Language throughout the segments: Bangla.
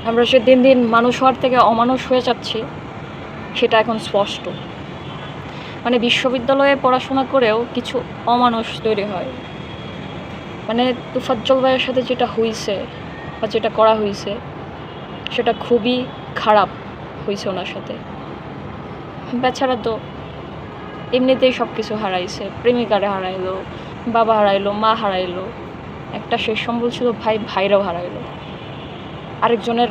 আমরা যে দিন দিন মানুষ হওয়ার থেকে অমানুষ হয়ে যাচ্ছি সেটা এখন স্পষ্ট। মানে বিশ্ববিদ্যালয়ে পড়াশোনা করেও কিছু অমানুষ তৈরি হয়। মানে তোফাজ্জল ভাইয়ের সাথে যেটা হয়েছে বা যেটা করা হয়েছে সেটা খুবই খারাপ হয়েছে ওনার সাথে। বেচারা তো এমনিতেই সব কিছু হারাইছে, প্রেমিকারে হারাইলো, বাবা হারাইলো, মা হারাইলো, একটা শেষ সম্বল ছিল ভাইরাও হারাইলো। আরেকজনের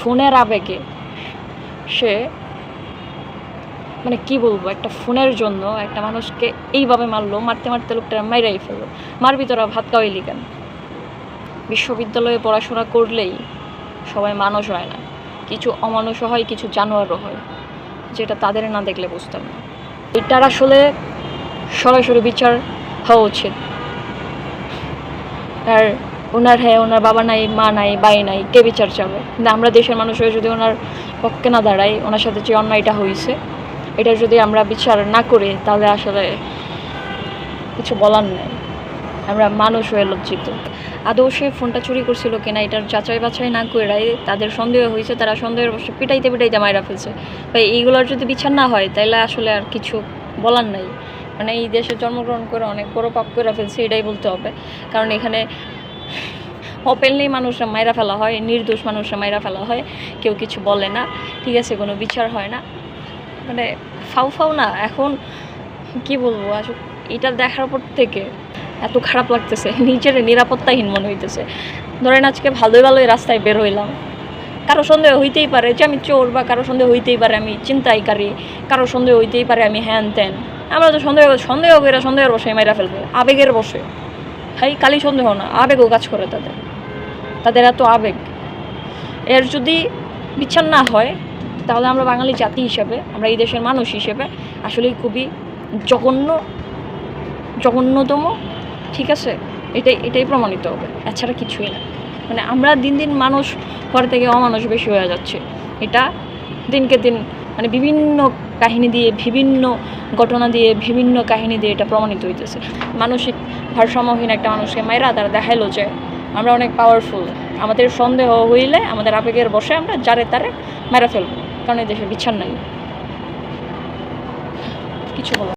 ফোনের আবেগে সে মানে কি বলবো, একটা ফোনের জন্য একটা মানুষকে এইভাবে মারলো, মারতে মারতে লোকটা মাইরাই ফেললো। মারবি তোরা ভাত খাওয়াইলি কেন? বিশ্ববিদ্যালয়ে পড়াশোনা করলেই সবাই মানুষ হয় না, কিছু অমানুষও হয়, কিছু জানোয়ারও হয়, যেটা তাদের না দেখলে বুঝতাম না। এটার আসলে সরাসরি বিচার হওয়া উচিত। আর ওনার ওনার বাবা নাই, মা নাই, ভাই নাই, কে বিচার চাবে? কিন্তু আমরা দেশের মানুষ হয়ে যদি ওনার পক্ষে না দাঁড়াই, ওনার সাথে যে অন্যায়টা হয়েছে এটা যদি আমরা বিচার না করি, তাহলে আসলে কিছু বলার নেই। আমরা মানুষ হয়ে লজ্জিত। আদৌ সে ফোনটা চুরি করছিল কিনা এটার যাচাই বাছাই না করাই তাদের সন্দেহ হয়েছে, তারা সন্দেহের বসে পিটাইতে মাইরা ফেলছে। ভাই এইগুলোর যদি বিচার না হয় তাহলে আসলে আর কিছু বলার নাই। মানে এই দেশে জন্মগ্রহণ করে অনেক বড় পাপ করে ফেলছে, এটাই বলতে হবে। কারণ এখানে ওপেনলি মানুষরা মাইরা ফেলা হয়, নির্দোষ মানুষরা মাইরা ফেলা হয়, কেউ কিছু বলে না, ঠিক আছে, কোনো বিচার হয় না। মানে ফাউ না। এখন কি বলবো, আসলে এটা দেখার পর থেকে এত খারাপ লাগতেছে, নিজের নিরাপত্তাহীন মনে হইতেছে। ধরেন আজকে ভালোই রাস্তায় বের হইলাম, কারো সন্দেহ হইতেই পারে যে আমি চোর, বা কারো সন্দেহ হইতেই পারে আমি ছিনতাইকারী, কারো সন্দেহ হইতেই পারে আমি হ্যান ত্যান। আমরা তো সন্দেহের বসে মাইরা ফেলবে, আবেগের বসে। হাই কালি সন্দেহ না, আবেগও কাজ করে তাদের এত আবেগ। এর যদি বিচার না হয় তাহলে আমরা বাঙালি জাতি হিসেবে, আমরা এই দেশের মানুষ হিসেবে আসলেই খুবই জঘন্যতম, ঠিক আছে? এটাই প্রমাণিত হবে, এছাড়া কিছুই না। মানে আমরা দিন দিন মানুষ হওয়ার থেকে অমানুষ বেশি হয়ে যাচ্ছে। এটা দিনকে দিন মানে বিভিন্ন কাহিনী দিয়ে, বিভিন্ন ঘটনা দিয়ে, বিভিন্ন কাহিনী দিয়ে এটা প্রমাণিত হইতেছে। মানসিক ভারসাম্যহীন একটা মানুষকে মাইরা তারা দেখাইলো যে আমরা অনেক পাওয়ারফুল। আমাদের সন্দেহ হইলে আমাদের আবেগের বসে আমরা যারে তারে মেরে ফেলবো, কারণ এই দেশে বিচার নাই। কিছু বলা